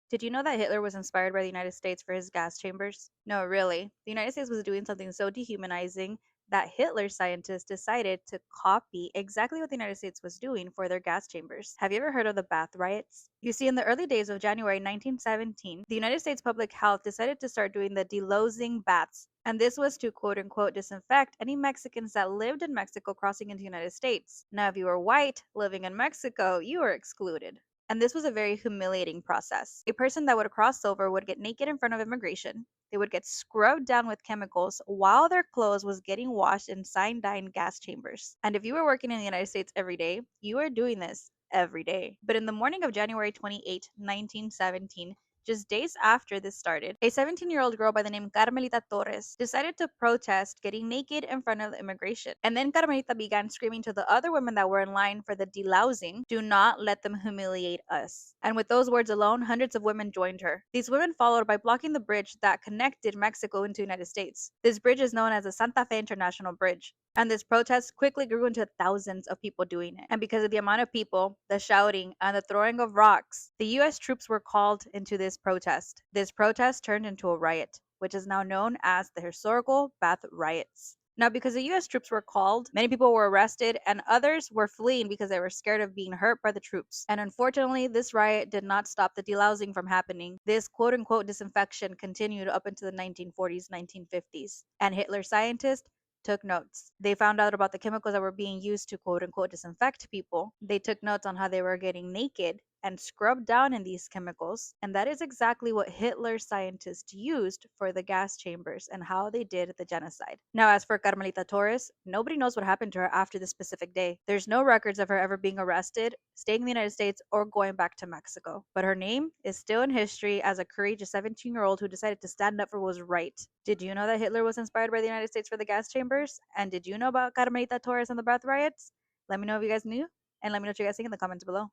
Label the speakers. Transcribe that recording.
Speaker 1: Did you know that Hitler was inspired by the United States for his gas chambers? No, really. The United States was doing something so dehumanizing that Hitler scientists decided to copy exactly what the United States was doing for their gas chambers. Have you ever heard of the Bath Riots? You see, in the early days of January 1917, the United States Public Health decided to start doing the delousing baths. And this was to quote unquote disinfect any Mexicans that lived in Mexico crossing into the United States. Now, if you were white living in Mexico, you were excluded. And this was a very humiliating process. A person that would cross over would get naked in front of immigration. They would get scrubbed down with chemicals while their clothes was getting washed in cyanide gas chambers. And if you were working in the United States every day, you were doing this every day. But in the morning of January 28, 1917, just days after this started, a 17-year-old girl by the name Carmelita Torres decided to protest getting naked in front of the immigration. And then Carmelita began screaming to the other women that were in line for the delousing, "Do not let them humiliate us." And with those words alone, hundreds of women joined her. These women followed by blocking the bridge that connected Mexico into the United States. This bridge is known as the Santa Fe International Bridge. And this protest quickly grew into thousands of people doing it. And because of the amount of people, the shouting, and the throwing of rocks, the US troops were called into this protest. This protest turned into a riot, which is now known as the historical Bath Riots. Now, because the US troops were called, many people were arrested and others were fleeing because they were scared of being hurt by the troops. And unfortunately, this riot did not stop the delousing from happening. This quote unquote disinfection continued up into the 1940s, 1950s. And Hitler scientists took notes. They found out about the chemicals that were being used to quote unquote disinfect people. They took notes on how they were getting naked and scrubbed down in these chemicals. And that is exactly what Hitler scientists used for the gas chambers and how they did the genocide. Now, as for Carmelita Torres, nobody knows what happened to her after this specific day. There's no records of her ever being arrested, staying in the United States, or going back to Mexico. But her name is still in history as a courageous 17-year-old who decided to stand up for what was right. Did you know that Hitler was inspired by the United States for the gas chambers? And did you know about Carmelita Torres and the Bath Riots? Let me know if you guys knew, and let me know what you guys think in the comments below.